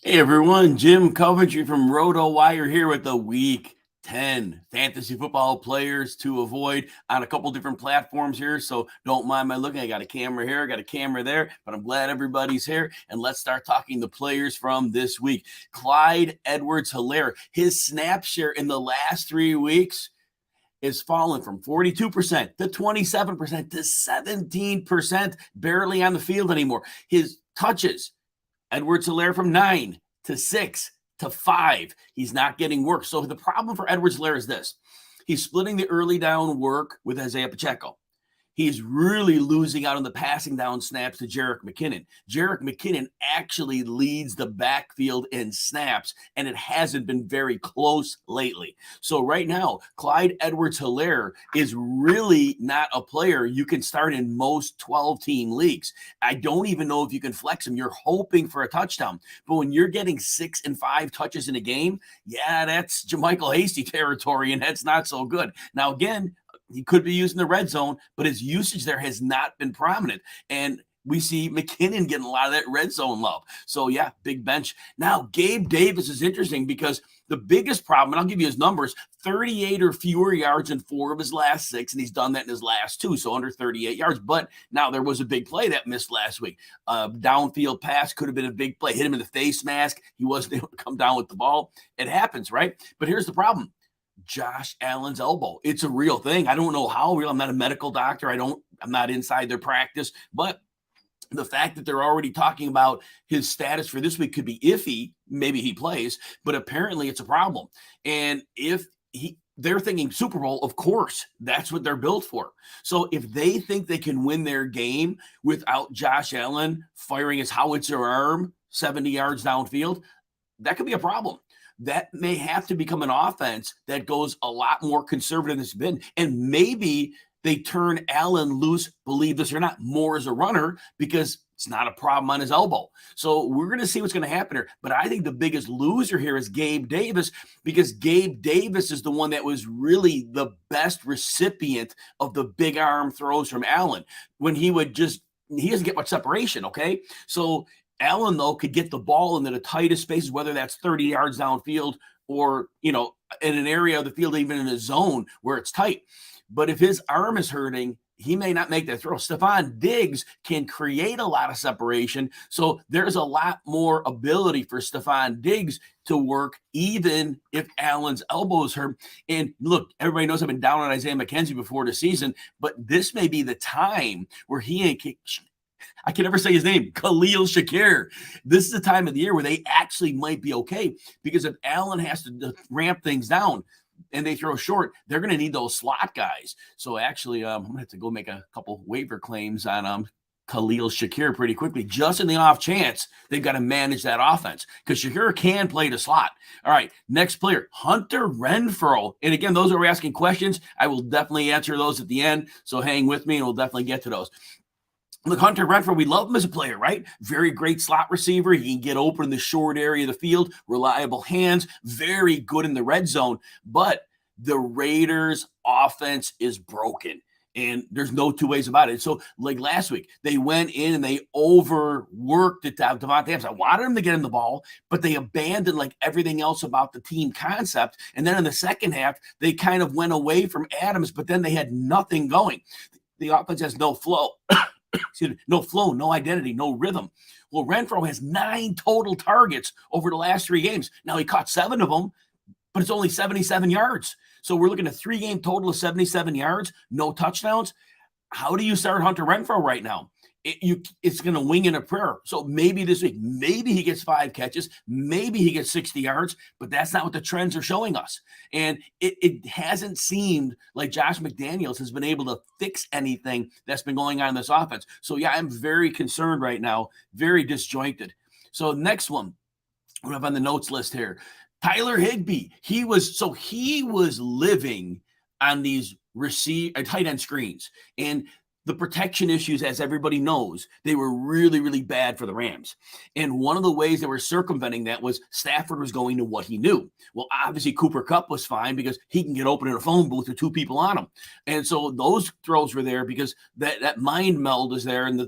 Hey everyone, Jim Coventry from Rotowire here with the Week 10 fantasy football players to avoid on a couple different platforms here. So don't mind my looking. I got a camera here, I got a camera there, but I'm glad everybody's here. And let's start talking the players from this week. Clyde-Edwards Helaire, his snap share in the last 3 weeks is fallen from 42% to 27% to 17%, barely on the field anymore. His touches, Edwards Helaire from 9 to 6 to 5. He's not getting work. So the problem for Edwards Helaire is this. He's splitting the early down work with Isaiah Pacheco. He's really losing out on the passing down snaps to Jerick McKinnon. Jerick McKinnon actually leads the backfield in snaps, and it hasn't been very close lately. So right now, Clyde-Edwards Helaire is really not a player you can start in most 12-team leagues. I don't even know if you can flex him. You're hoping for a touchdown. But when you're getting 6 and 5 touches in a game, yeah, that's JaMychal Hasty territory, and that's not so good. Now, again, he could be using the red zone, but his usage there has not been prominent. And we see McKinnon getting a lot of that red zone love. So, yeah, big bench. Now, Gabe Davis is interesting because the biggest problem, and I'll give you his numbers, 38 or fewer yards in 4 of his last 6, and he's done that in his last 2, so under 38 yards. But now there was a big play that missed last week. Downfield pass could have been a big play. Hit him in the face mask. He wasn't able to come down with the ball. It happens, right? But here's the problem. Josh Allen's elbow. It's a real thing. I don't know how real. I'm not a medical doctor. I'm not inside their practice, but the fact that they're already talking about his status for this week could be iffy. Maybe he plays, but apparently it's a problem. And if they're thinking Super Bowl, of course, that's what they're built for. So if they think they can win their game without Josh Allen firing his howitzer arm 70 yards downfield, that could be a problem. That may have to become an offense that goes a lot more conservative than it's been. And maybe they turn Allen loose, believe this or not, more as a runner because it's not a problem on his elbow. So we're going to see what's going to happen here. But I think the biggest loser here is Gabe Davis because Gabe Davis is the one that was really the best recipient of the big arm throws from Allen when he doesn't get much separation, okay? So Allen, though, could get the ball into the tightest spaces, whether that's 30 yards downfield or, in an area of the field, even in a zone where it's tight. But if his arm is hurting, he may not make that throw. Stephon Diggs can create a lot of separation. So there's a lot more ability for Stephon Diggs to work, even if Allen's elbow is hurt. And look, everybody knows I've been down on Isaiah McKenzie before the season, but this may be the time where I can never say his name, Khalil Shakir. This is the time of the year where they actually might be okay because if Allen has to ramp things down and they throw short, they're going to need those slot guys. So actually, I'm going to have to go make a couple waiver claims on Khalil Shakir pretty quickly, just in the off chance they've got to manage that offense because Shakir can play the slot. All right, next player, Hunter Renfrow. And again, those are asking questions. I will definitely answer those at the end. So hang with me and we'll definitely get to those. Look, Hunter Renfrow, we love him as a player, right? Very great slot receiver. He can get open in the short area of the field, reliable hands, very good in the red zone. But the Raiders' offense is broken, and there's no two ways about it. So, like last week, they went in and they overworked it to have Devontae Adams. I wanted him to get him the ball, but they abandoned like everything else about the team concept. And then in the second half, they kind of went away from Adams, but then they had nothing going. The offense has no flow. No flow, no identity, no rhythm. Well, Renfrow has 9 total targets over the last 3 games. Now, he caught 7 of them, but it's only 77 yards. So we're looking at a 3-game total of 77 yards, no touchdowns. How do you start Hunter Renfrow right now? It's going to wing in a prayer. So maybe this week, maybe he gets 5 catches, maybe he gets 60 yards, but that's not what the trends are showing us. And it hasn't seemed like Josh McDaniels has been able to fix anything that's been going on in this offense. So yeah, I'm very concerned right now, very disjointed. So next one, we have on the notes list here, Tyler Higbee. He was living on these tight end screens, and the protection issues, as everybody knows, they were really, really bad for the Rams. And one of the ways they were circumventing that was Stafford was going to what he knew. Well, obviously, Cooper Kupp was fine because he can get open in a phone booth with 2 people on him. And so those throws were there because that mind meld is there, and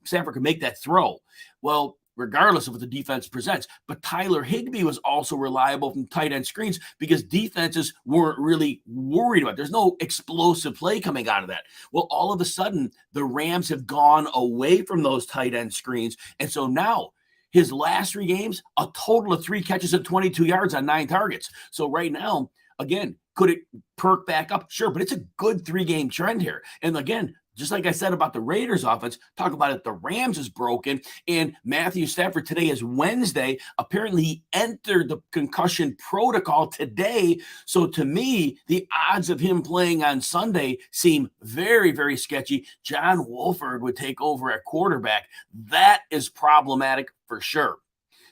Stafford could make that throw. Well, regardless of what the defense presents. But Tyler Higbee was also reliable from tight end screens because defenses weren't really worried about it. There's no explosive play coming out of that. Well, all of a sudden, the Rams have gone away from those tight end screens. And so now his last 3 games, a total of 3 catches at 22 yards on 9 targets. So right now, again, could it perk back up? Sure, but it's a good 3-game trend here. And again, just like I said about the Raiders offense, talk about it, the Rams is broken. And Matthew Stafford, today is Wednesday. Apparently, he entered the concussion protocol today. So to me, the odds of him playing on Sunday seem very, very sketchy. John Wolford would take over at quarterback. That is problematic for sure.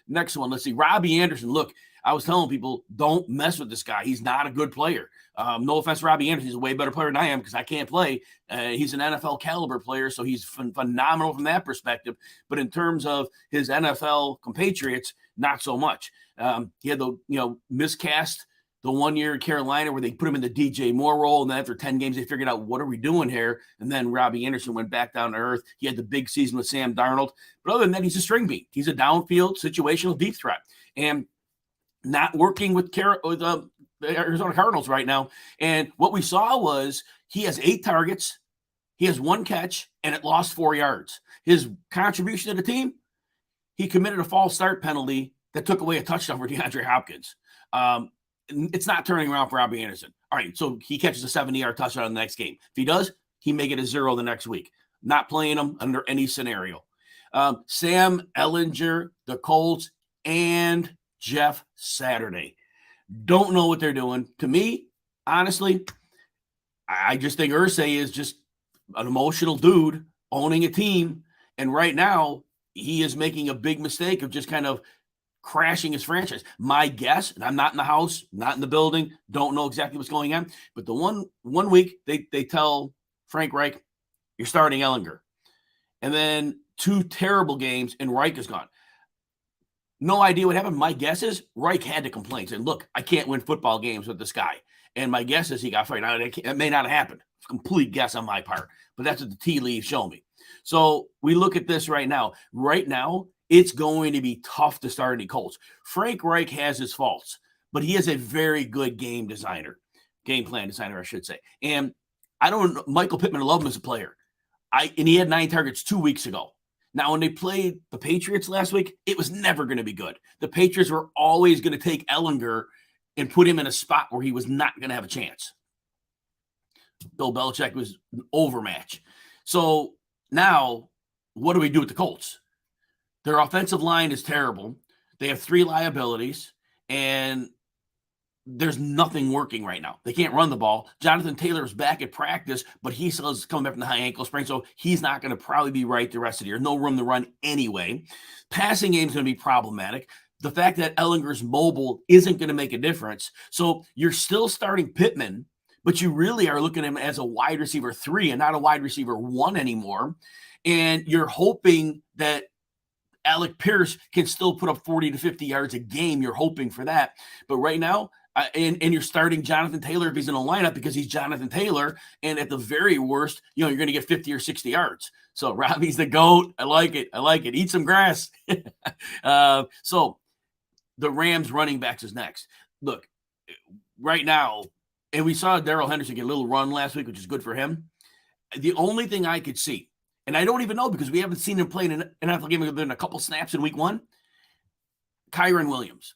Next one, let's see. Robbie Anderson. Look, I was telling people, don't mess with this guy. He's not a good player. No offense to Robbie Anderson. He's a way better player than I am because I can't play. He's an NFL caliber player, so he's phenomenal from that perspective. But in terms of his NFL compatriots, not so much. He had the miscast the 1 year in Carolina where they put him in the DJ Moore role, and then after 10 games, they figured out, what are we doing here? And then Robbie Anderson went back down to earth. He had the big season with Sam Darnold. But other than that, he's a string bean. He's a downfield situational deep threat. And not working with the Arizona Cardinals right now. And what we saw was he has 8 targets, he has 1 catch, and it lost 4 yards. His contribution to the team, he committed a false start penalty that took away a touchdown for DeAndre Hopkins. It's not turning around for Robbie Anderson. All right, so he catches a 70-yard touchdown in the next game. If he does, he may get a 0 the next week. Not playing him under any scenario. Sam Ehlinger, the Colts, and Jeff Saturday. Don't know what they're doing. To me, honestly, I just think Irsay is just an emotional dude owning a team. And right now, he is making a big mistake of just kind of crashing his franchise. My guess, and I'm not in the house, not in the building, don't know exactly what's going on, but the one week they tell Frank Reich, you're starting Ehlinger. And then 2 terrible games, and Reich is gone. No idea what happened. My guess is Reich had to complain. Said, look, I can't win football games with this guy. And my guess is he got fired. Now, it may not have happened. It's a complete guess on my part. But that's what the tea leaves show me. So we look at this right now. Right now, it's going to be tough to start any Colts. Frank Reich has his faults, but he is a very good game plan designer, I should say. And I don't know, Michael Pittman, I love him as a player. And he had 9 targets 2 weeks ago. Now, when they played the Patriots last week, it was never going to be good. The Patriots were always going to take Ehlinger and put him in a spot where he was not going to have a chance. Bill Belichick was an overmatch. So now, what do we do with the Colts? Their offensive line is terrible. They have 3 liabilities, and there's nothing working right now. They can't run the ball. Jonathan Taylor is back at practice, but he still is coming back from the high ankle sprain, so he's not going to probably be right the rest of the year. No room to run anyway. Passing game is going to be problematic. The fact that Ellinger's mobile isn't going to make a difference. So you're still starting Pittman, but you really are looking at him as a wide receiver 3 and not a wide receiver 1 anymore. And you're hoping that Alec Pierce can still put up 40 to 50 yards a game. You're hoping for that. But right now, and you're starting Jonathan Taylor if he's in a lineup because he's Jonathan Taylor. And at the very worst, you're going to get 50 or 60 yards. So Robbie's the GOAT. I like it. Eat some grass. So the Rams running backs is next. Look, right now, and we saw Darrell Henderson get a little run last week, which is good for him. The only thing I could see, and I don't even know because we haven't seen him play in an NFL game other than a couple snaps in week 1, Kyren Williams.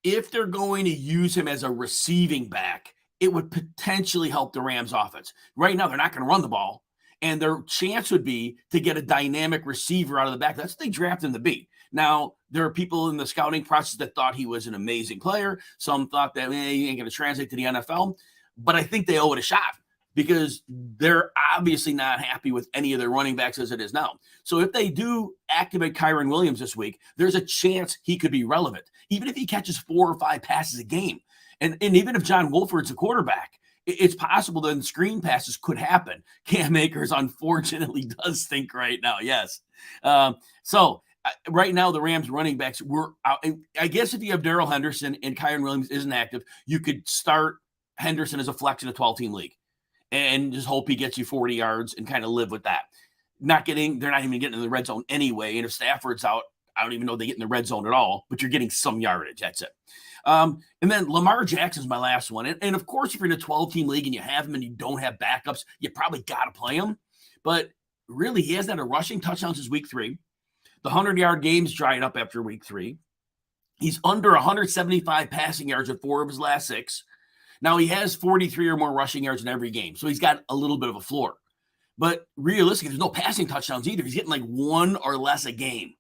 If they're going to use him as a receiving back, it would potentially help the Rams offense. Right now, they're not going to run the ball, and their chance would be to get a dynamic receiver out of the back. That's what they drafted him to be. Now, there are people in the scouting process that thought he was an amazing player. Some thought that he ain't going to translate to the NFL, but I think they owe it a shot because they're obviously not happy with any of their running backs as it is now. So if they do activate Kyren Williams this week, there's a chance he could be relevant, even if he catches 4 or 5 passes a game. And even if John Wolford's a quarterback, it's possible that screen passes could happen. Cam Akers, unfortunately, does stink right now, yes. So right now, the Rams running backs were out. I guess if you have Darrell Henderson and Kyren Williams isn't active, you could start Henderson as a flex in a 12-team league and just hope he gets you 40 yards and kind of live with that. They're not even getting in the red zone anyway. And if Stafford's out, I don't even know they get in the red zone at all, but you're getting some yardage. That's it. And then Lamar Jackson is my last one. And of course, if you're in a 12-team league and you have him and you don't have backups, you probably got to play him. But really, he hasn't had a rushing touchdown since week 3. The 100-yard game's dried up after week 3. He's under 175 passing yards in 4 of his last 6. Now, he has 43 or more rushing yards in every game, so he's got a little bit of a floor. But realistically, there's no passing touchdowns either. He's getting like 1 or less a game,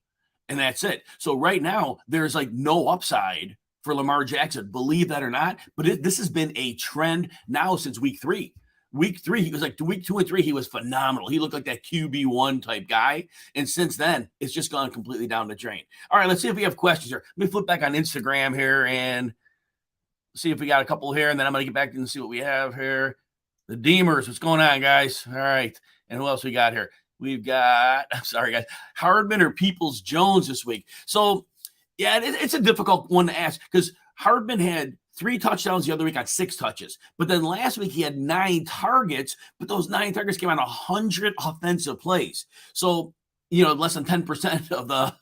and that's it. So right now, there's like no upside for Lamar Jackson, believe that or not. But this has been a trend now since week 3. Week 3, he was like week 2 and 3, he was phenomenal. He looked like that QB1 type guy. And since then, it's just gone completely down the drain. All right, let's see if we have questions here. Let me flip back on Instagram here and see if we got a couple here. And then I'm going to get back and see what we have here. The Deemers, what's going on, guys? All right. And who else we got here? We've got, I'm sorry, guys, Hardman or Peoples-Jones this week. So, yeah, it's a difficult one to ask because Hardman had 3 touchdowns the other week on 6 touches. But then last week he had 9 targets, but those 9 targets came on 100 offensive plays. So, less than 10% of the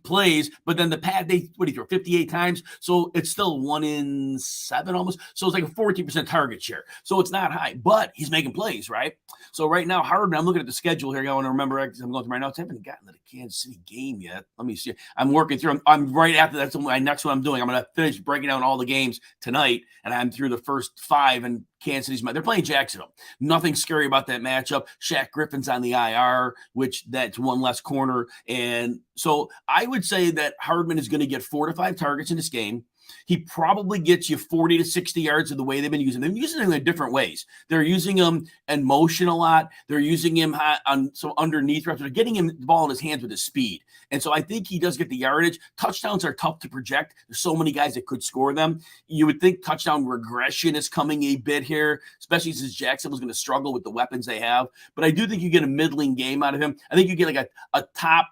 plays, but then the pad, he threw 58 times. So it's still 1 in 7 almost. So it's like a 14% target share. So it's not high, but he's making plays, right? So right now, Hardman, I'm looking at the schedule here. I want to remember, I'm going through my notes. I haven't gotten to the Kansas City game yet. Let me see. I'm working through. I'm right after that's my next one I'm doing. I'm going to finish breaking down all the games tonight, and I'm through the first 5, and Kansas City's they're playing Jacksonville. Nothing scary about that matchup. Shaq Griffin's on the IR, which that's 1 less corner. And so I would say that Hardman is going to get 4 to 5 targets in this game. He probably gets you 40 to 60 yards of the way they've been using him. They're using him in different ways. They're using him in motion a lot. They're using him on some underneath reps. They're getting him the ball in his hands with his speed. And so I think he does get the yardage. Touchdowns are tough to project. There's so many guys that could score them. You would think touchdown regression is coming a bit here, especially since Jacksonville's going to struggle with the weapons they have. But I do think you get a middling game out of him. I think you get like a top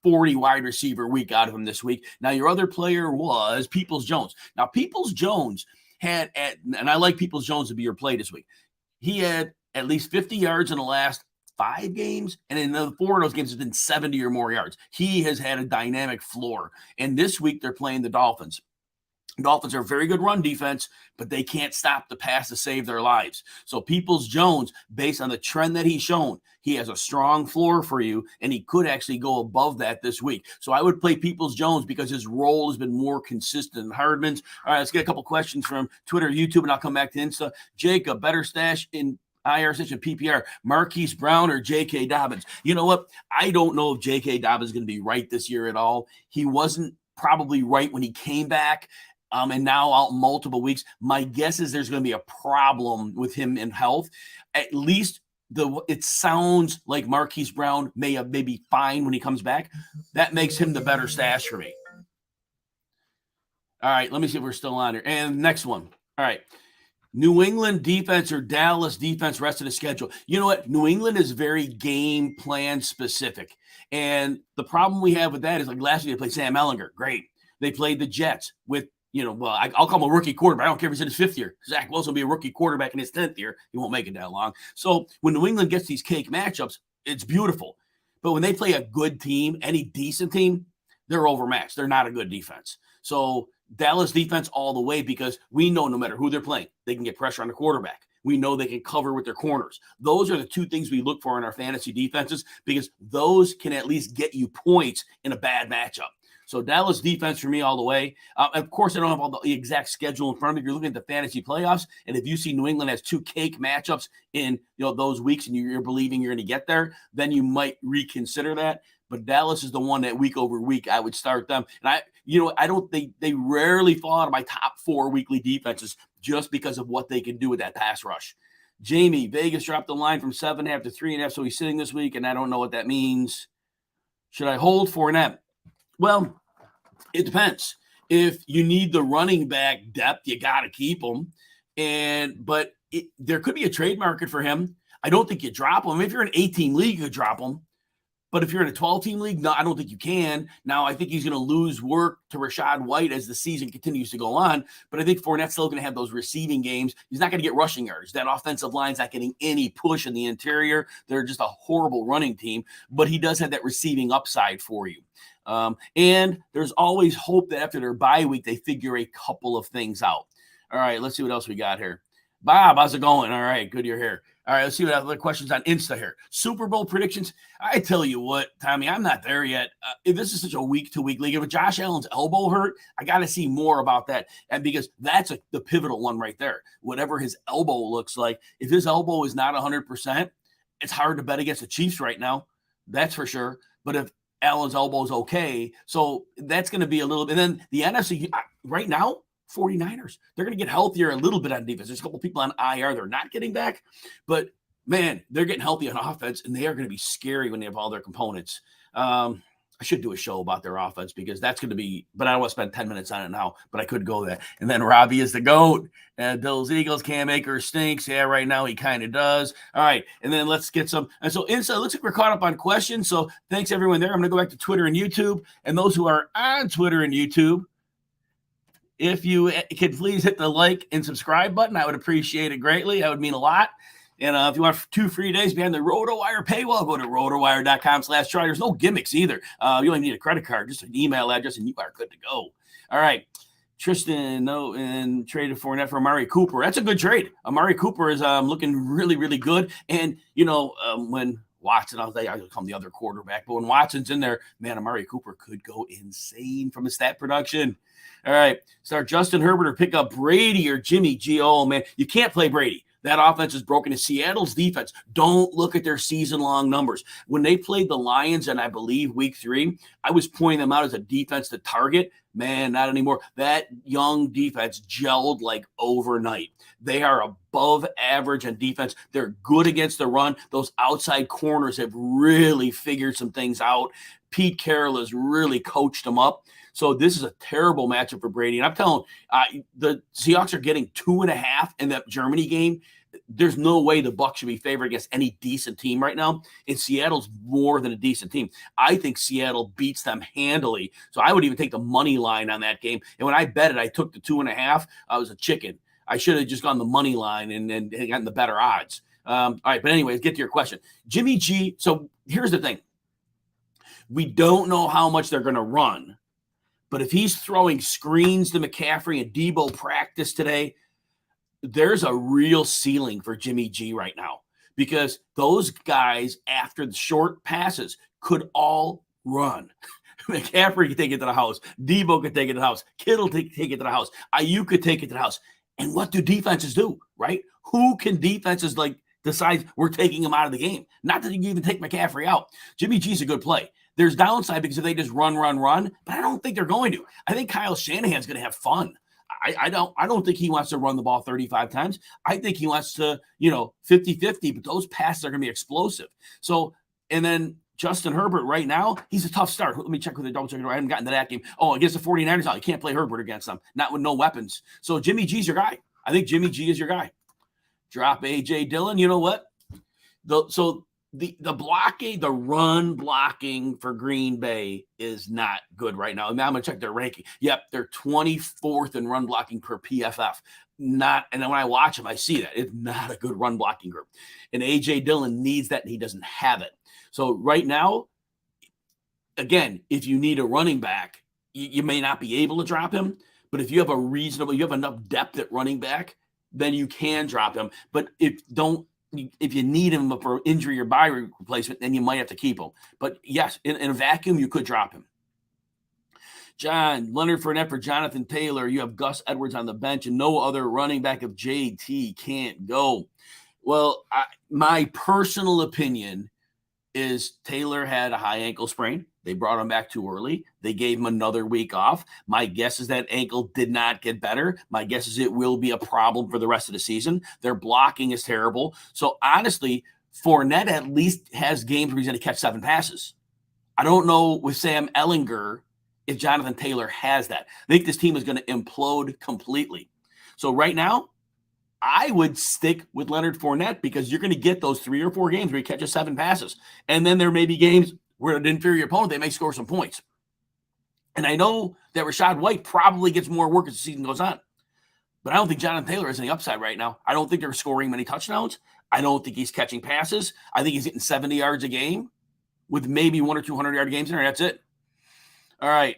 40 wide receiver week out of him this week. Now, your other player was Peoples-Jones. Now, Peoples-Jones and I like Peoples-Jones to be your play this week. He had at least 50 yards in the last 5 games, and in the 4 of those games, it's been 70 or more yards. He has had a dynamic floor. And this week, they're playing the Dolphins. Dolphins are a very good run defense, but they can't stop the pass to save their lives. So Peoples-Jones, based on the trend that he's shown, he has a strong floor for you, and he could actually go above that this week. So I would play Peoples-Jones because his role has been more consistent than Hardman's. All right, let's get a couple questions from Twitter, YouTube, and I'll come back to Insta. Jacob, better stash in IR session PPR, Marquise Brown or J.K. Dobbins? You know what? I don't know if J.K. Dobbins is going to be right this year at all. He wasn't probably right when he came back. And now out multiple weeks. My guess is there's going to be a problem with him in health. At least it sounds like Marquise Brown may be fine when he comes back. That makes him the better stash for me. All right, let me see if we're still on here. And next one. All right. New England defense or Dallas defense rest of the schedule. You know what? New England is very game plan specific. And the problem we have with that is like last year they played Sam Ehlinger. Great. They played the Jets with I'll call him a rookie quarterback. I don't care if he's in his 5th year. Zach Wilson will be a rookie quarterback in his 10th year. He won't make it that long. So when New England gets these cake matchups, it's beautiful. But when they play a good team, any decent team, they're overmatched. They're not a good defense. So Dallas defense all the way because we know no matter who they're playing, they can get pressure on the quarterback. We know they can cover with their corners. Those are the 2 things we look for in our fantasy defenses because those can at least get you points in a bad matchup. So Dallas defense for me all the way. Of course, I don't have all the exact schedule in front of me. If you're looking at the fantasy playoffs, and if you see New England has 2 cake matchups in those weeks, and you're believing you're going to get there, then you might reconsider that. But Dallas is the one that week over week I would start them. And I don't think they rarely fall out of my top 4 weekly defenses just because of what they can do with that pass rush. Jamie, Vegas dropped the line from 7.5 to 3.5, so he's sitting this week, and I don't know what that means. Should I hold Fournette? Well, it depends. If you need the running back depth, you got to keep him. But there could be a trade market for him. I don't think you drop him. If you're an 18 league, you could drop him. But if you're in a 12-team league, no, I don't think you can. Now, I think he's going to lose work to Rachaad White as the season continues to go on. But I think Fournette's still going to have those receiving games. He's not going to get rushing yards. That offensive line's not getting any push in the interior. They're just a horrible running team. But he does have that receiving upside for you. And there's always hope that after their bye week, they figure a couple of things out. All right, let's see what else we got here. Bob, how's it going? All right, good you're here. All right, let's see what other questions on Insta here. Super Bowl predictions. I tell you what, Tommy, I'm not there yet. This is such a week-to-week league. If Josh Allen's elbow hurt, I got to see more about that. And because that's the pivotal one right there. Whatever his elbow looks like, if his elbow is not 100%, it's hard to bet against the Chiefs right now. That's for sure. But if Allen's elbow is okay, so that's going to be a little bit. And then the NFC right now, 49ers, they're going to get healthier a little bit on defense. There's a couple people on IR they're not getting back, but man, they're getting healthy on offense, and they are going to be scary when they have all their components. I should do a show about their offense because that's going to be, but I don't want to spend 10 minutes on it now, but I could go there. And then Robbie is the GOAT. And Bills, Eagles, Cam Akers stinks. Yeah, right now he kind of does. All right, and then let's get some. And so Insta, looks like we're caught up on questions. So thanks everyone there. I'm going to go back to Twitter and YouTube. And those who are on Twitter and YouTube, if you could please hit the like and subscribe button, I would appreciate it greatly. That would mean a lot. And if you want 2 free days behind the Rotowire paywall, go to rotowire.com/try. There's no gimmicks either. You only need a credit card, just an email address, and you are good to go. All right. Tristan, and traded Fournette for Amari Cooper. That's a good trade. Amari Cooper is looking really, really good. And, when Watson, I would call him the other quarterback, but when Watson's in there, man, Amari Cooper could go insane from his stat production. All right, start Justin Herbert or pick up Brady or Jimmy G. Oh, man, you can't play Brady. That offense is broken. In Seattle's defense, don't look at their season-long numbers. When they played the Lions in, I believe, week 3, I was pointing them out as a defense to target. Man, not anymore. That young defense gelled like overnight. They are above average on defense. They're good against the run. Those outside corners have really figured some things out. Pete Carroll has really coached them up. So this is a terrible matchup for Brady. And I'm telling the Seahawks are getting 2.5 in that Germany game. There's no way the Bucs should be favored against any decent team right now. And Seattle's more than a decent team. I think Seattle beats them handily. So I would even take the money line on that game. And when I bet it, I took the 2.5. I was a chicken. I should have just gone the money line and gotten the better odds. All right, but anyways, get to your question. Jimmy G. So here's the thing. We don't know how much they're going to run. But if he's throwing screens to McCaffrey and Debo practice today, there's a real ceiling for Jimmy G right now because those guys, after the short passes, could all run. McCaffrey could take it to the house. Debo could take it to the house. Kittle take it to the house. Ayuk could take it to the house. And what do defenses do, right? Who can defenses decide we're taking him out of the game? Not that you can even take McCaffrey out. Jimmy G's a good play. There's downside because if they just run, but I don't think they're going to. I think Kyle Shanahan's going to have fun. I don't think he wants to run the ball 35 times. I think he wants to, 50-50, but those passes are going to be explosive. So, and then Justin Herbert right now, he's a tough start. Let me check with the double check. I haven't gotten to that game. Oh, against the 49ers, you can't play Herbert against them, not with no weapons. So Jimmy G's your guy. I think Jimmy G is your guy. Drop A.J. Dillon. You know what? The blocking, the run blocking for Green Bay is not good right now. Now I'm going to check their ranking. Yep, they're 24th in run blocking per PFF. And then when I watch them, I see that. It's not a good run blocking group. And A.J. Dillon needs that, and he doesn't have it. So right now, again, if you need a running back, you may not be able to drop him. But if you have you have enough depth at running back, then you can drop him. But if you need him for injury or bye replacement, then you might have to keep him. But yes, in a vacuum, you could drop him. John, Leonard Fournette for Jonathan Taylor. You have Gus Edwards on the bench and no other running back if JT can't go. Well, my personal opinion is Taylor had a high ankle sprain. They brought him back too early. They gave him another week off. My guess is that ankle did not get better. My guess is it will be a problem for the rest of the season. Their blocking is terrible. So honestly, Fournette at least has games where he's going to catch 7 passes. I don't know with Sam Ehlinger if Jonathan Taylor has that. I think this team is going to implode completely. So right now, I would stick with Leonard Fournette because you're going to get those 3 or 4 games where he catches 7 passes. And then there may be games we're an inferior opponent, they may score some points. And I know that Rachaad White probably gets more work as the season goes on. But I don't think Jonathan Taylor has any upside right now. I don't think they're scoring many touchdowns. I don't think he's catching passes. I think he's getting 70 yards a game with maybe 100 or 200-yard games in there. That's it. All right.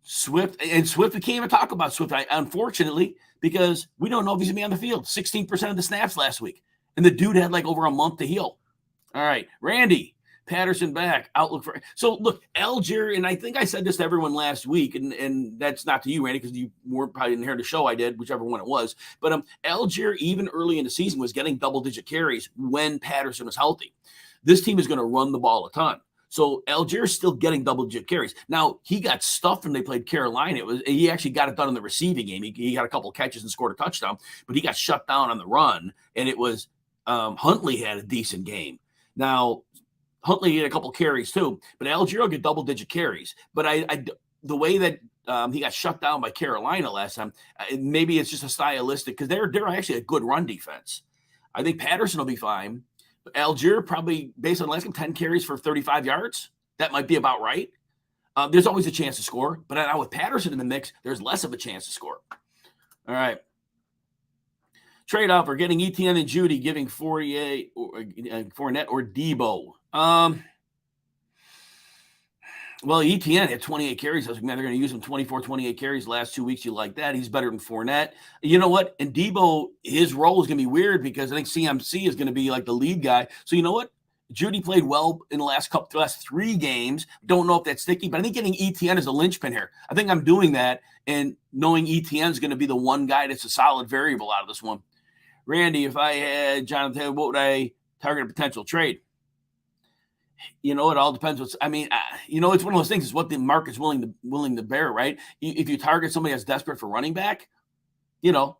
Swift, we can't even talk about Swift, unfortunately, because we don't know if he's going to be on the field. 16% of the snaps last week. And the dude had like over a month to heal. All right. Randy. Patterson back, outlook for. So look, Algier, and I think I said this to everyone last week, and that's not to you, Randy, because you probably didn't hear the show I did, whichever one it was. But Algier, even early in the season, was getting double-digit carries when Patterson was healthy. This team is going to run the ball a ton. So Algier is still getting double-digit carries. Now, he got stuffed when they played Carolina. He actually got it done in the receiving game. He got a couple of catches and scored a touchdown, but he got shut down on the run, and it was Huntley had a decent game. Now, Huntley had a couple carries too, but Algier will get double-digit carries. But the way that he got shut down by Carolina last time, maybe it's just a stylistic because they're actually a good run defense. I think Patterson will be fine. But Algier probably, based on last game, 10 carries for 35 yards. That might be about right. There's always a chance to score, but now with Patterson in the mix, there's less of a chance to score. All right. Trade offer, getting Etienne and Judy, giving 48 or Fournette or Debo. Well, Etienne had 28 carries. I was like, man, they're going to use him 24, 28 carries the last 2 weeks. You like that? He's better than Fournette. You know what? And Debo, his role is going to be weird because I think CMC is going to be like the lead guy. So you know what? Judy played well in the last 3 games. Don't know if that's sticky, but I think getting Etienne is a linchpin here. I think I'm doing that and knowing Etienne is going to be the one guy that's a solid variable out of this one. Randy, if I had Jonathan Taylor, what would I target a potential trade? You know, it all depends. It's one of those things. It's what the market's willing to bear, right? If you target somebody that's desperate for running back, you know,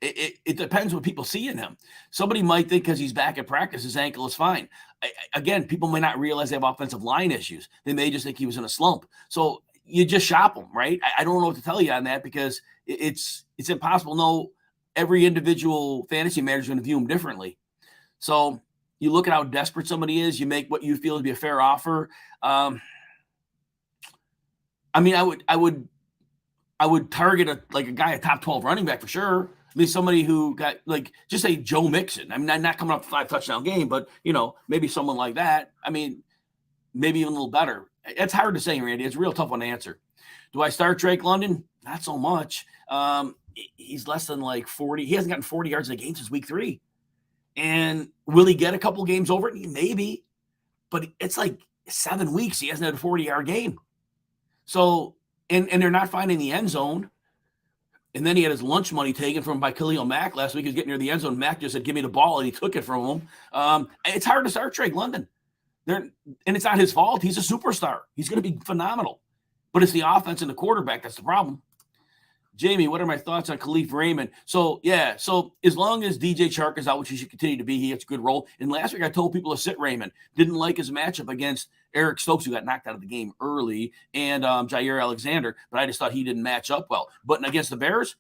it depends what people see in him. Somebody might think because he's back at practice, his ankle is fine. Again, people may not realize they have offensive line issues. They may just think he was in a slump. So you just shop him, right? I don't know what to tell you on that because it's impossible. No, every individual fantasy manager is going to view him differently. So you look at how desperate somebody is. You make what you feel to be a fair offer. I would target a guy, a top 12 running back for sure. I mean, somebody who got just say Joe Mixon. I mean, not coming up with a 5 touchdown game, but maybe someone like that. I mean, maybe even a little better. It's hard to say, Randy. It's a real tough one to answer. Do I start Drake London? Not so much. He's less than 40. He hasn't gotten 40 yards in a game since week 3. And will he get a couple games over it? Maybe, but it's 7 weeks. He hasn't had a 40-yard game. So, and they're not finding the end zone. And then he had his lunch money taken by Khalil Mack last week. He was getting near the end zone. Mack just said, give me the ball, and he took it from him. It's hard to start Drake London. And it's not his fault. He's a superstar. He's going to be phenomenal. But it's the offense and the quarterback that's the problem. Jamie, what are my thoughts on Khalif Raymond? So as long as DJ Chark is out, which he should continue to be, he gets a good role. And last week I told people to sit Raymond. Didn't like his matchup against Eric Stokes, who got knocked out of the game early, and Jair Alexander, but I just thought he didn't match up well. But against the Bears,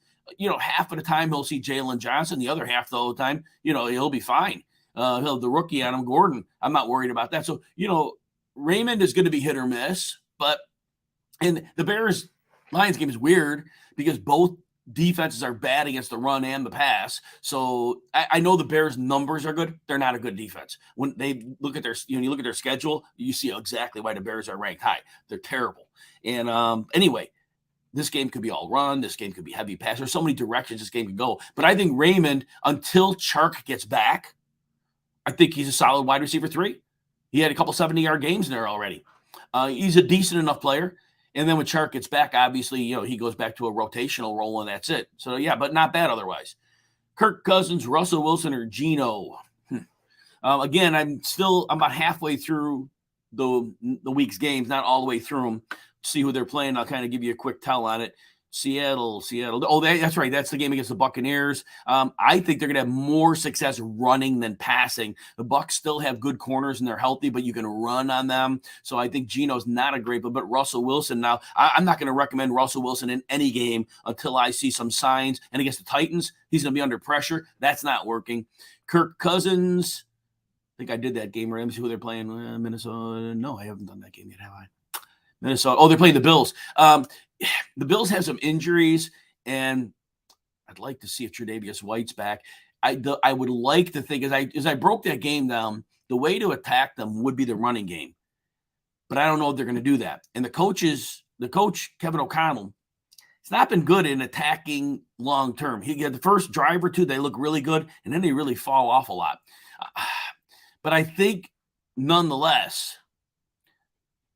half of the time he'll see Jalen Johnson. The other half of the time, he'll be fine. He'll have the rookie on him, Gordon. I'm not worried about that. So, Raymond is going to be hit or miss. And the Bears-Lions game is weird because both defenses are bad against the run and the pass. So I know the Bears' numbers are good. They're not a good defense. When they look at you look at their schedule, you see exactly why the Bears are ranked high. They're terrible. And anyway, this game could be all run. This game could be heavy pass. There's so many directions this game could go. But I think Raymond, until Chark gets back, I think he's a solid wide receiver 3. He had a couple 70-yard games in there already. He's a decent enough player. And then when Chark gets back, obviously, he goes back to a rotational role, and that's it. So, yeah, but not bad otherwise. Kirk Cousins, Russell Wilson, or Geno? Again, I'm about halfway through the week's games, not all the way through them. See who they're playing. I'll kind of give you a quick tell on it. Seattle. Oh, that's right. That's the game against the Buccaneers. I think they're going to have more success running than passing. The Bucs still have good corners and they're healthy, but you can run on them. So I think Geno's not a great, but Russell Wilson now, I'm not going to recommend Russell Wilson in any game until I see some signs. And against the Titans, he's going to be under pressure. That's not working. Kirk Cousins. think I did that game. Let me see who they're playing. Minnesota. No, I haven't done that game yet, have I? Minnesota. Oh, they're playing the Bills. The Bills have some injuries, and I'd like to see if Tre'Davious White's back. I would like to think, as I broke that game down, the way to attack them would be the running game. But I don't know if they're going to do that. And the coach, Kevin O'Connell, it's not been good in attacking long term. He had the first drive or two, they look really good, and then they really fall off a lot. But I think, nonetheless,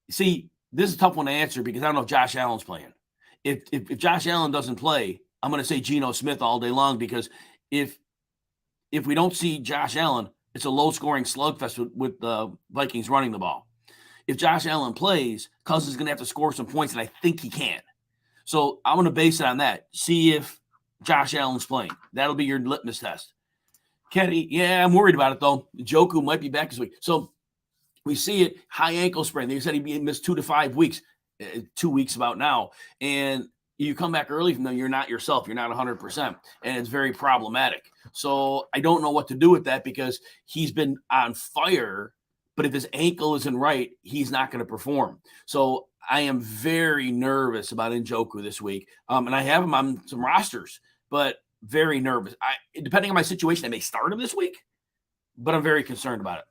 see, this is a tough one to answer because I don't know if Josh Allen's playing. If Josh Allen doesn't play, I'm going to say Geno Smith all day long, because if we don't see Josh Allen, it's a low-scoring slugfest with the Vikings running the ball. If Josh Allen plays, Cousins is going to have to score some points, and I think he can. So I'm going to base it on that. See if Josh Allen's playing. That'll be your litmus test. Kenny, yeah, I'm worried about it, though. Njoku might be back this week. So we see it, high ankle sprain. They said he missed 2 to 5 weeks, 2 weeks about now. And you come back early from them, you're not yourself. You're not 100%. And it's very problematic. So I don't know what to do with that, because he's been on fire, but if his ankle isn't right, he's not going to perform. So I am very nervous about Njoku this week. And I have him on some rosters, but very nervous. Depending on my situation, I may start him this week, but I'm very concerned about it.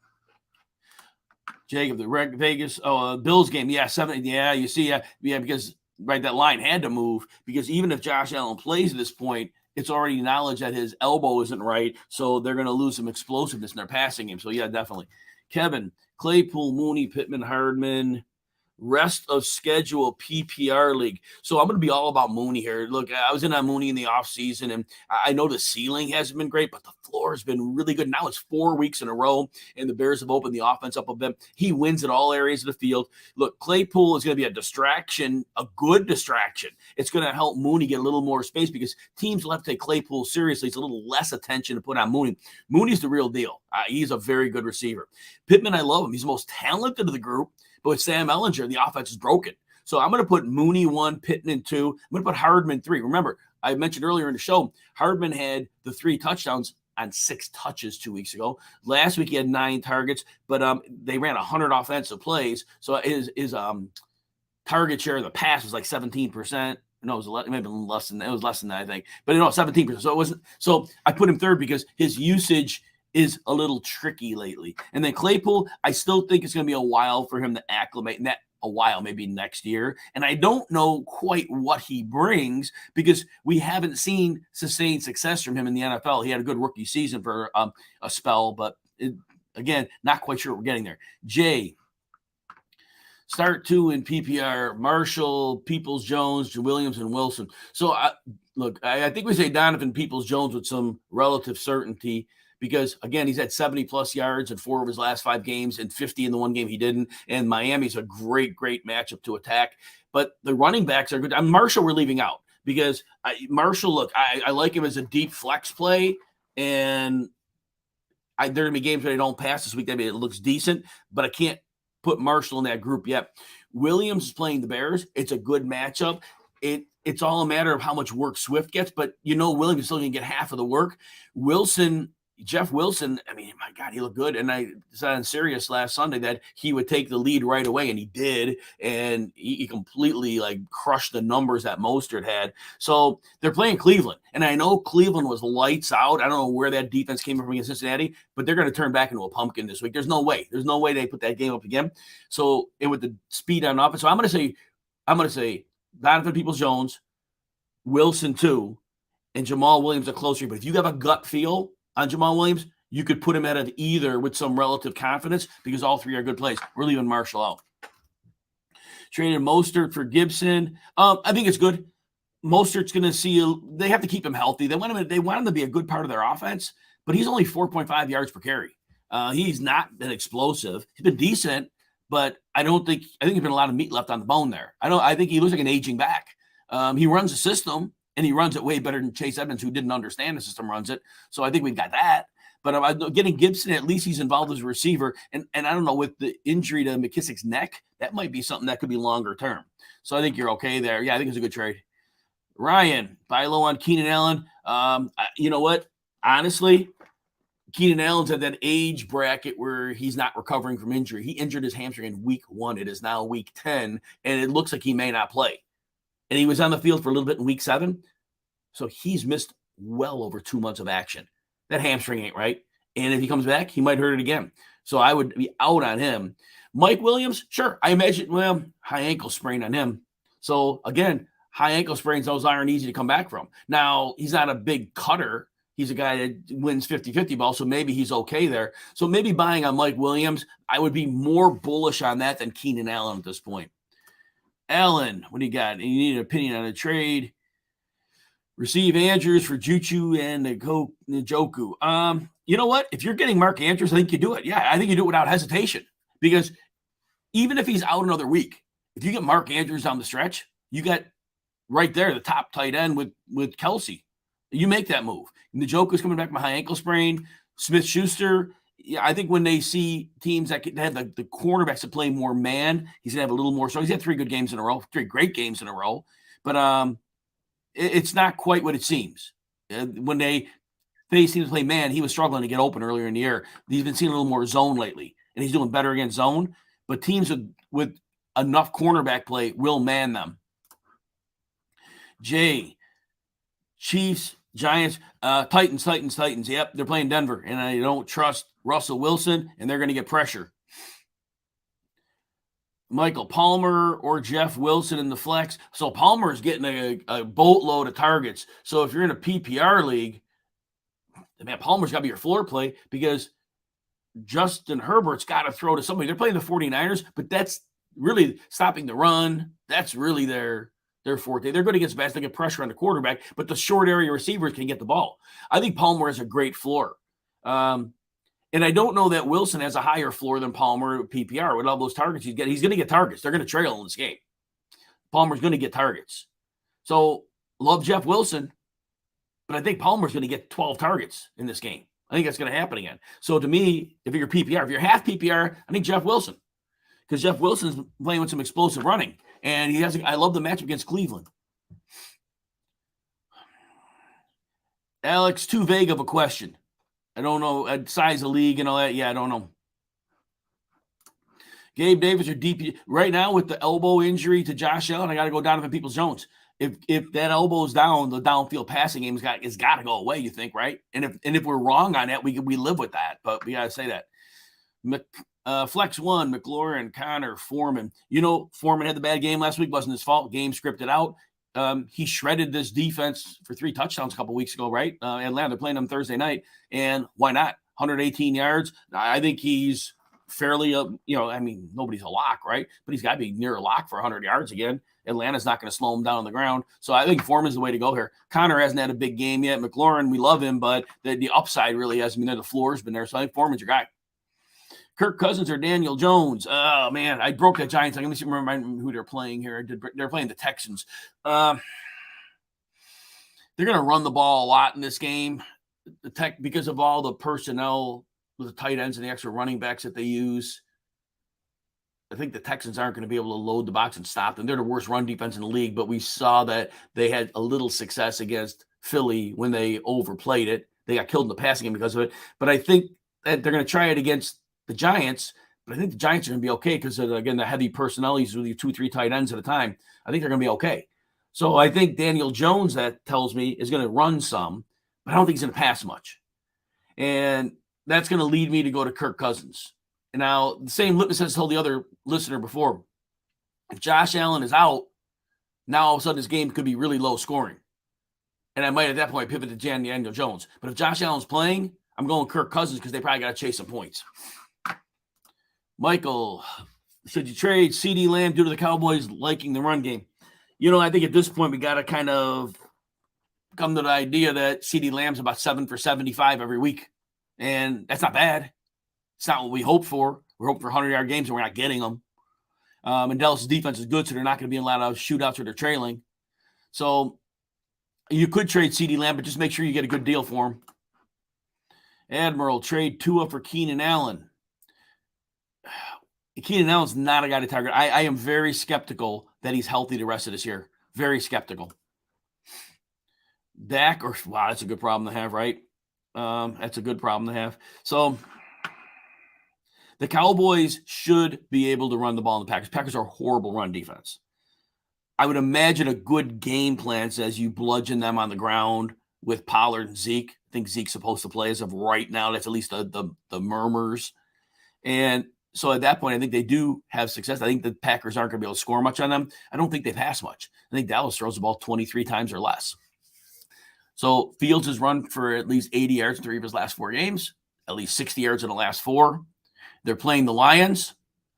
Jacob, the Vegas Bills game, 7. Yeah, you see, because that line had to move, because even if Josh Allen plays at this point, it's already acknowledged that his elbow isn't right, so they're going to lose some explosiveness in their passing game. So yeah, definitely. Kevin, Claypool, Mooney, Pittman, Hardman, rest of schedule PPR league. So I'm going to be all about Mooney here. Look, I was in on Mooney in the offseason, and I know the ceiling hasn't been great, but the floor has been really good. Now it's 4 weeks in a row, and the Bears have opened the offense up a bit. He wins at all areas of the field. Look, Claypool is going to be a distraction, a good distraction. It's going to help Mooney get a little more space, because teams will have to take Claypool seriously. It's a little less attention to put on Mooney. Mooney's the real deal. He's a very good receiver. Pittman, I love him. He's the most talented of the group. But with Sam Ehlinger, the offense is broken. So I'm going to put Mooney 1, Pittman 2. I'm going to put Hardman 3. Remember, I mentioned earlier in the show, Hardman had the 3 touchdowns on 6 touches 2 weeks ago. Last week he had 9 targets, but they ran 100 offensive plays. So his target share of the pass was like 17%. No, it was 11, maybe less than that. It was less than that, I think. But 17%. So it wasn't. So I put him 3rd because his usage is a little tricky lately. And then Claypool, I still think it's going to be a while for him to acclimate, and that a while, maybe next year. And I don't know quite what he brings, because we haven't seen sustained success from him in the NFL. He had a good rookie season for a spell, but again, not quite sure we're getting there. Jay, start 2 in PPR, Marshall, Peoples-Jones, Williams, and Wilson. So I think we say Donovan Peoples-Jones with some relative certainty, because, again, he's had 70-plus yards in 4 of his last 5 games and 50 in the one game he didn't. And Miami's a great, great matchup to attack. But the running backs are good. Marshall we're leaving out, because Marshall, look, I like him as a deep flex play. And there are going to be games where they don't pass this week. It looks decent, but I can't put Marshall in that group yet. Williams is playing the Bears. It's a good matchup. It's all a matter of how much work Swift gets, but Williams is still going to get half of the work. Jeff Wilson, I mean, my God, he looked good. And I said on Sirius last Sunday that he would take the lead right away, and he did. And he completely crushed the numbers that Mostert had. So they're playing Cleveland. And I know Cleveland was lights out. I don't know where that defense came from against Cincinnati, but they're going to turn back into a pumpkin this week. There's no way. There's no way they put that game up again. So, and with the speed on offense. So I'm going to say Donovan Peoples-Jones, Wilson 2, and Jamal Williams are closer. But if you have a gut feel on Jamal Williams, you could put him at either with some relative confidence, because all 3 are good plays. We're leaving Marshall out. Traded Mostert for Gibson. I think it's good. Mostert's going to they have to keep him healthy. They want him to be a good part of their offense, but he's only 4.5 yards per carry. He's not been explosive. He's been decent, but I think there's been a lot of meat left on the bone there. I think he looks like an aging back. He runs the system, and he runs it way better than Chase Edmonds, who didn't understand the system, runs it. So I think we've got that. But getting Gibson, at least he's involved as a receiver. And I don't know, with the injury to McKissick's neck, that might be something that could be longer term. So I think you're okay there. Yeah, I think it's a good trade. Ryan, buy low on Keenan Allen. You know what? Honestly, Keenan Allen's at that age bracket where he's not recovering from injury. He injured his hamstring in week 1. It is now week 10, and it looks like he may not play. And he was on the field for a little bit in week 7. So he's missed well over 2 months of action. That hamstring ain't right. And if he comes back, he might hurt it again. So I would be out on him. Mike Williams, sure. I imagine, high ankle sprain on him. So again, high ankle sprains, those aren't easy to come back from. Now, he's not a big cutter. He's a guy that wins 50-50 balls, so maybe he's okay there. So maybe buying on Mike Williams, I would be more bullish on that than Keenan Allen at this point. Allen, what do you got? You need an opinion on a trade. Receive Andrews for Juju and Njoku. You know what? If you're getting Mark Andrews, I think you do it. Yeah, I think you do it without hesitation. Because even if he's out another week, if you get Mark Andrews down the stretch, you got right there the top tight end with Kelsey. You make that move. Njoku's coming back from a high ankle sprain. Smith-Schuster, yeah, I think when they see teams that have the cornerbacks that play more man, he's going to have a little more. So he's had 3 good games in a row, 3 great games in a row. But it's not quite what it seems. When they face teams to play man, he was struggling to get open earlier in the year. He's been seeing a little more zone lately, and he's doing better against zone. But teams with enough cornerback play will man them. Jay, Chiefs, Giants, Titans. Yep, they're playing Denver, and I don't trust Russell Wilson, and they're going to get pressure. Michael, Palmer or Jeff Wilson in the flex. So Palmer is getting a boatload of targets. So if you're in a PPR league, man, Palmer's got to be your floor play because Justin Herbert's got to throw to somebody. They're playing the 49ers, but that's really stopping the run. That's really their forte. They're going to get best. They get pressure on the quarterback, but the short area receivers can get the ball. I think Palmer has a great floor. And I don't know that Wilson has a higher floor than Palmer with PPR. With all those targets he's getting, he's going to get targets. They're going to trail in this game. Palmer's going to get targets. So love Jeff Wilson, but I think Palmer's going to get 12 targets in this game. I think that's going to happen again. So to me, if you're PPR, if you're half PPR, I think Jeff Wilson, because Jeff Wilson's playing with some explosive running. And he has. I love the matchup against Cleveland. Alex, too vague of a question. I don't know. Size of league and all that. Yeah, I don't know. Gabe Davis or DP. Right now with the elbow injury to Josh Allen, I got to go Donovan Peoples-Jones. If that elbow's down, the downfield passing game has got to go away, you think, right? And if we're wrong on that, we live with that. But we got to say that. Flex 1, McLaurin, Connor, Foreman. You know, Foreman had the bad game last week. Wasn't his fault. Game scripted out. He shredded this defense for 3 touchdowns a couple weeks ago, right? Atlanta, they're playing them Thursday night. And why not? 118 yards. I think he's fairly, nobody's a lock, right? But he's got to be near a lock for 100 yards again. Atlanta's not going to slow him down on the ground. So I think Foreman's the way to go here. Connor hasn't had a big game yet. McLaurin, we love him, but the upside really hasn't been there. The floor's been there. So I think Foreman's your guy. Kirk Cousins or Daniel Jones. Oh, man, I broke that Giants. Let me remember who they're playing here. They're playing the Texans. They're going to run the ball a lot in this game. Because of all the personnel with the tight ends and the extra running backs that they use. I think the Texans aren't going to be able to load the box and stop them. They're the worst run defense in the league, but we saw that they had a little success against Philly when they overplayed it. They got killed in the passing game because of it. But I think that they're going to try it against the Giants, but I think the Giants are going to be okay because, again, the heavy personnel, he's with 2-3 tight ends at a time. I think they're going to be okay. So I think Daniel Jones, that tells me, is going to run some, but I don't think he's going to pass much. And that's going to lead me to go to Kirk Cousins. And now, the same litmus test told the other listener before. If Josh Allen is out, now all of a sudden this game could be really low scoring. And I might at that point pivot to Daniel Jones. But if Josh Allen's playing, I'm going Kirk Cousins because they probably got to chase some points. Michael, should you trade CeeDee Lamb due to the Cowboys liking the run game? You know, I think at this point we got to kind of come to the idea that CeeDee Lamb's about 7 for 75 every week. And that's not bad. It's not what we hope for. We're hoping for 100-yard games, and we're not getting them. And Dallas' defense is good, so they're not going to be in a lot of shootouts or they're trailing. So you could trade CeeDee Lamb, but just make sure you get a good deal for him. Admiral, trade Tua for Keenan Allen. Keenan Allen's not a guy to target. I am very skeptical that he's healthy the rest of this year. Very skeptical. Dak, wow, that's a good problem to have, right? That's a good problem to have. So the Cowboys should be able to run the ball in the Packers. Packers are a horrible run defense. I would imagine a good game plan says you bludgeon them on the ground with Pollard and Zeke. I think Zeke's supposed to play as of right now. That's at least the murmurs. And so at that point, I think they do have success. I think the Packers aren't going to be able to score much on them. I don't think they pass much. I think Dallas throws the ball 23 times or less. So Fields has run for at least 80 yards in 3 of his last 4 games, at least 60 yards in the last 4. They're playing the Lions.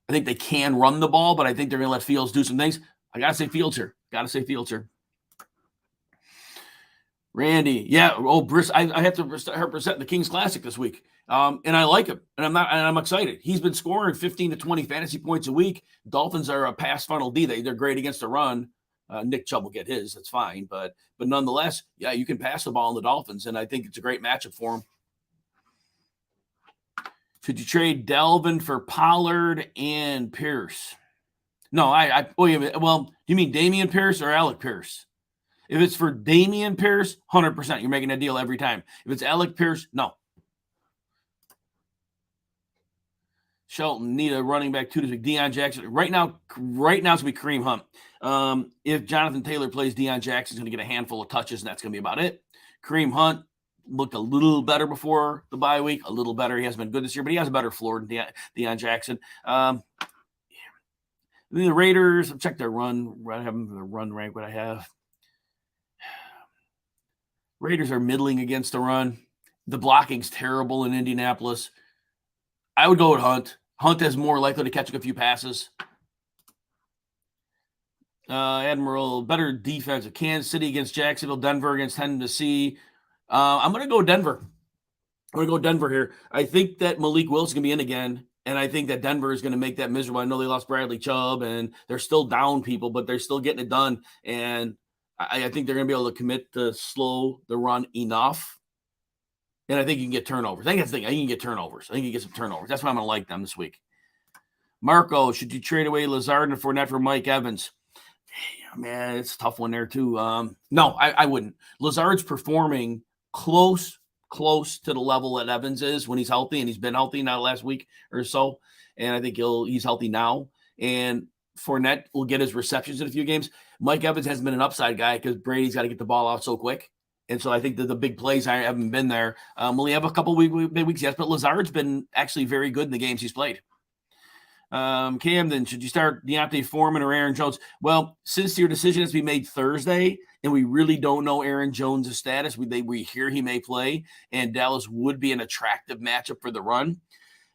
I think they can run the ball, but I think they're going to let Fields do some things. I got to say Fields here. Randy, yeah. Oh, I have to represent the Kings Classic this week. And I like him, and I'm excited. He's been scoring 15 to 20 fantasy points a week. Dolphins are a pass funnel D. They're great against the run. Nick Chubb will get his. That's fine. But nonetheless, yeah, you can pass the ball on the Dolphins, and I think it's a great matchup for him. Should you trade Dalvin for Pollard and Pierce? No, well, you mean Damian Pierce or Alec Pierce? If it's for Damian Pierce, 100%. You're making a deal every time. If it's Alec Pierce, no. Shelton, need a running back too. Deion Jackson. Right now it's going to be Kareem Hunt. If Jonathan Taylor plays, Deion Jackson's going to get a handful of touches, and that's going to be about it. Kareem Hunt looked a little better before the bye week. A little better. He hasn't been good this year, but he has a better floor than Deion Jackson. The Raiders, I've checked their run. I have the run rank. What I have. Raiders are middling against the run. The blocking's terrible in Indianapolis. I would go with Hunt. Hunt is more likely to catch a few passes. Admiral, better defense. Kansas City against Jacksonville, Denver against Tennessee. I'm going to go Denver. Here. I think that Malik Willis is going to be in again, and I think that Denver is going to make that miserable. I know they lost Bradley Chubb, and they're still down people, but they're still getting it done. And I think they're going to be able to commit to slow the run enough. And I think you can get turnovers. I think that's the thing. I think you can get turnovers. I think you get some turnovers. That's why I'm going to like them this week. Marco, should you trade away Lazard and Fournette for Mike Evans? Yeah, man, it's a tough one there too. No, I wouldn't. Lazard's performing close to the level that Evans is when he's healthy, and he's been healthy now last week or so. And I think he's healthy now. And Fournette will get his receptions in a few games. Mike Evans hasn't been an upside guy because Brady's got to get the ball out so quick. And so I think that the big plays haven't been there. Will he have a couple weeks? Yes, but Lazard's been actually very good in the games he's played. Camden, should you start Deontay Foreman or Aaron Jones? Well, since your decision has to be made Thursday, and we really don't know Aaron Jones' status, we hear he may play, and Dallas would be an attractive matchup for the run.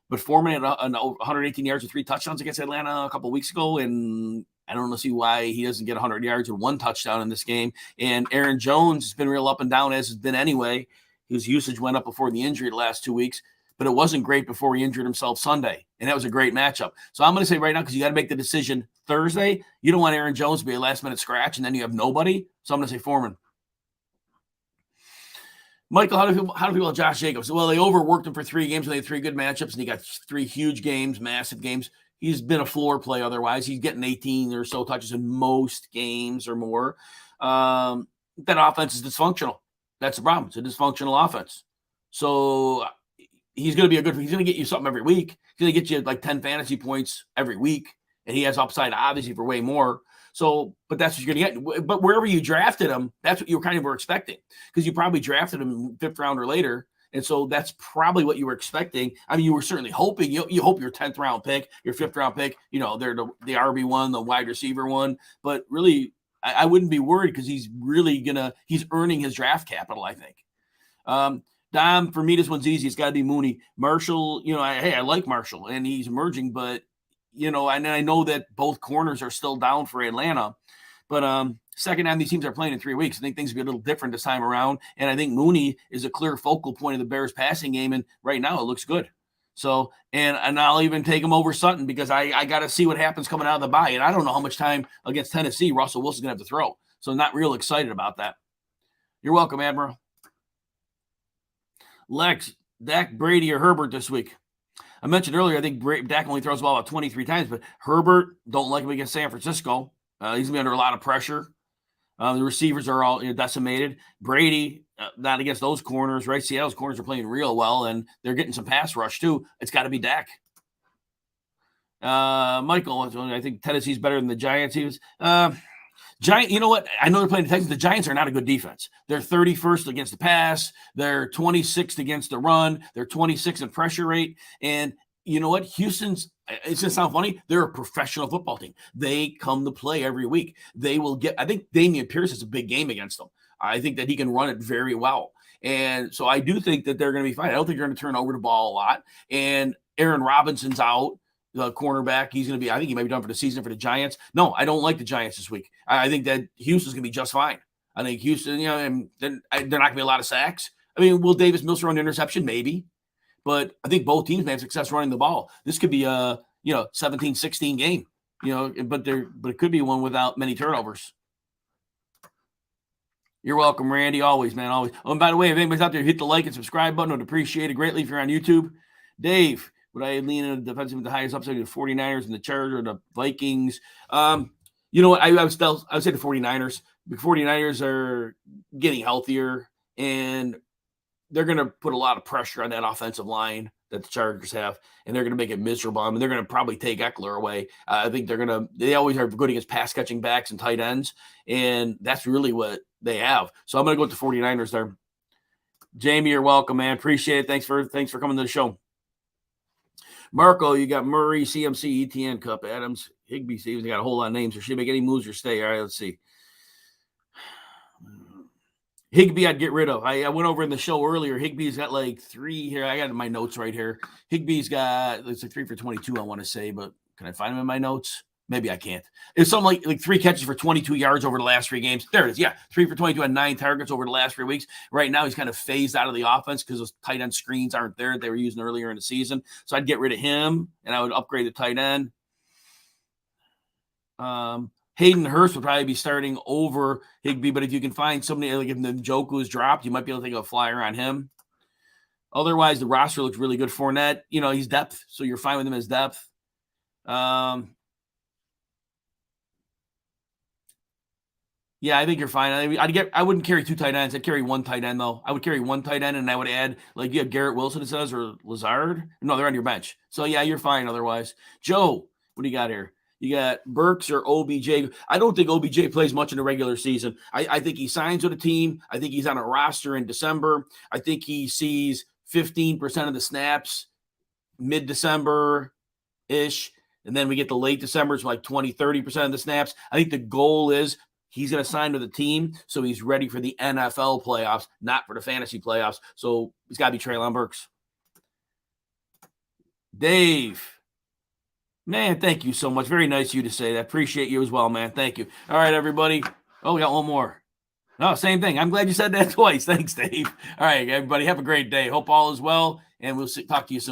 But Foreman had 118 yards and 3 touchdowns against Atlanta a couple weeks ago, and I don't see why he doesn't get 100 yards and 1 touchdown in this game. And Aaron Jones has been real up and down, as has been anyway. His usage went up before the injury the last 2 weeks, but it wasn't great before he injured himself Sunday, and that was a great matchup. So I'm going to say right now, because you got to make the decision Thursday, you don't want Aaron Jones to be a last-minute scratch, and then you have nobody. So I'm going to say Foreman. Michael, how do people like Josh Jacobs? Well, they overworked him for 3 games, and they had 3 good matchups, and he got 3 huge games, massive games. He's been a floor play otherwise. He's getting 18 or so touches in most games or more. That offense is dysfunctional. That's the problem. It's a dysfunctional offense. So he's going to get you something every week. He's going to get you like 10 fantasy points every week, and he has upside obviously for way more. So, but that's what you're going to get. But wherever you drafted him, that's what you kind of were expecting, because you probably drafted him 5th round or later. And so that's probably what you were expecting. I mean, you were certainly hoping. You hope your 10th round pick, your 5th round pick, they're the RB1, the wide receiver one. But really, I wouldn't be worried, because he's earning his draft capital, I think. Dom, for me, this one's easy. It's got to be Mooney. Marshall, I like Marshall, and he's emerging, but, and I know that both corners are still down for Atlanta. But second time these teams are playing in 3 weeks, I think things will be a little different this time around. And I think Mooney is a clear focal point of the Bears passing game. And right now it looks good. So, and I'll even take him over Sutton, because I got to see what happens coming out of the bye. And I don't know how much time against Tennessee Russell Wilson's going to have to throw. So I'm not real excited about that. You're welcome, Admiral. Lex, Dak, Brady, or Herbert this week? I mentioned earlier, I think Dak only throws the ball about 23 times, but Herbert, don't like him against San Francisco. He's going to be under a lot of pressure. The receivers are all decimated. Brady, not against those corners, right? Seattle's corners are playing real well, and they're getting some pass rush too. It's got to be Dak. Michael, I think Tennessee's better than the Giants. He was Giant. You know what? I know they're playing the Texans. The Giants are not a good defense. They're 31st against the pass. They're 26th against the run. They're 26th in pressure rate. And you know what? Houston's, it's going to sound funny, they're a professional football team. They come to play every week. They will get, I think Damian Pierce is a big game against them. I think that he can run it very well. And so I do think that they're going to be fine. I don't think they're going to turn over the ball a lot. And Aaron Robinson's out, the cornerback. He's going to be, I think he might be done for the season for the Giants. No, I don't like the Giants this week. I think that Houston's going to be just fine. I think Houston, and they're not going to be a lot of sacks. I mean, will Davis Mills run an interception? Maybe. But I think both teams may have success running the ball. This could be a 17-16 game, but it could be one without many turnovers. You're welcome, Randy. Always, man, always. Oh, and by the way, if anybody's out there, hit the like and subscribe button. I'd appreciate it greatly if you're on YouTube. Dave, would I lean in a defensive with the highest upside to the 49ers and the Chargers or the Vikings? You know what? I would say the 49ers. The 49ers are getting healthier, and they're going to put a lot of pressure on that offensive line that the Chargers have, and they're going to make it miserable. I mean, they're going to probably take Eckler away. I think they always are good against pass catching backs and tight ends, and that's really what they have. So I'm going to go with the 49ers there. Jamie, you're welcome, man. Appreciate it. Thanks for coming to the show. Marco, you got Murray, CMC, ETN, Cup, Adams, Higbee, Stevens. They got a whole lot of names. Or should they make any moves or stay? All right, let's see. Higbee, I'd get rid of. I went over in the show earlier. Higbee's got like 3 here. I got my notes right here. Higbee's got, it's like 3 for 22, I want to say, but can I find him in my notes? Maybe I can't. It's something like 3 catches for 22 yards over the last 3 games. There it is. Yeah, 3 for 22 and 9 targets over the last 3 weeks. Right now, he's kind of phased out of the offense because those tight end screens aren't there they were using earlier in the season. So I'd get rid of him, and I would upgrade the tight end. Hayden Hurst would probably be starting over Higbee, but if you can find somebody, like if Njoku is dropped, you might be able to take a flyer on him. Otherwise, the roster looks really good. Fournette, he's depth, so you're fine with him as depth. Yeah, I think you're fine. I wouldn't carry 2 tight ends. I'd carry 1 tight end, though. I would carry 1 tight end, and I would add, you have Garrett Wilson, it says, or Lazard. No, they're on your bench. So, yeah, you're fine otherwise. Joe, what do you got here? You got Burks or OBJ. I don't think OBJ plays much in the regular season. I think he signs with a team. I think he's on a roster in December. I think he sees 15% of the snaps mid-December-ish. And then we get to late December, it's like 20, 30% of the snaps. I think the goal is he's going to sign with the team, so he's ready for the NFL playoffs, not for the fantasy playoffs. So it's got to be Treylon Burks. Dave. Man, thank you so much. Very nice of you to say that. Appreciate you as well, man. Thank you. All right, everybody. Oh, we got one more. Oh, same thing. I'm glad you said that twice. Thanks, Dave. All right, everybody. Have a great day. Hope all is well, and we'll talk to you soon.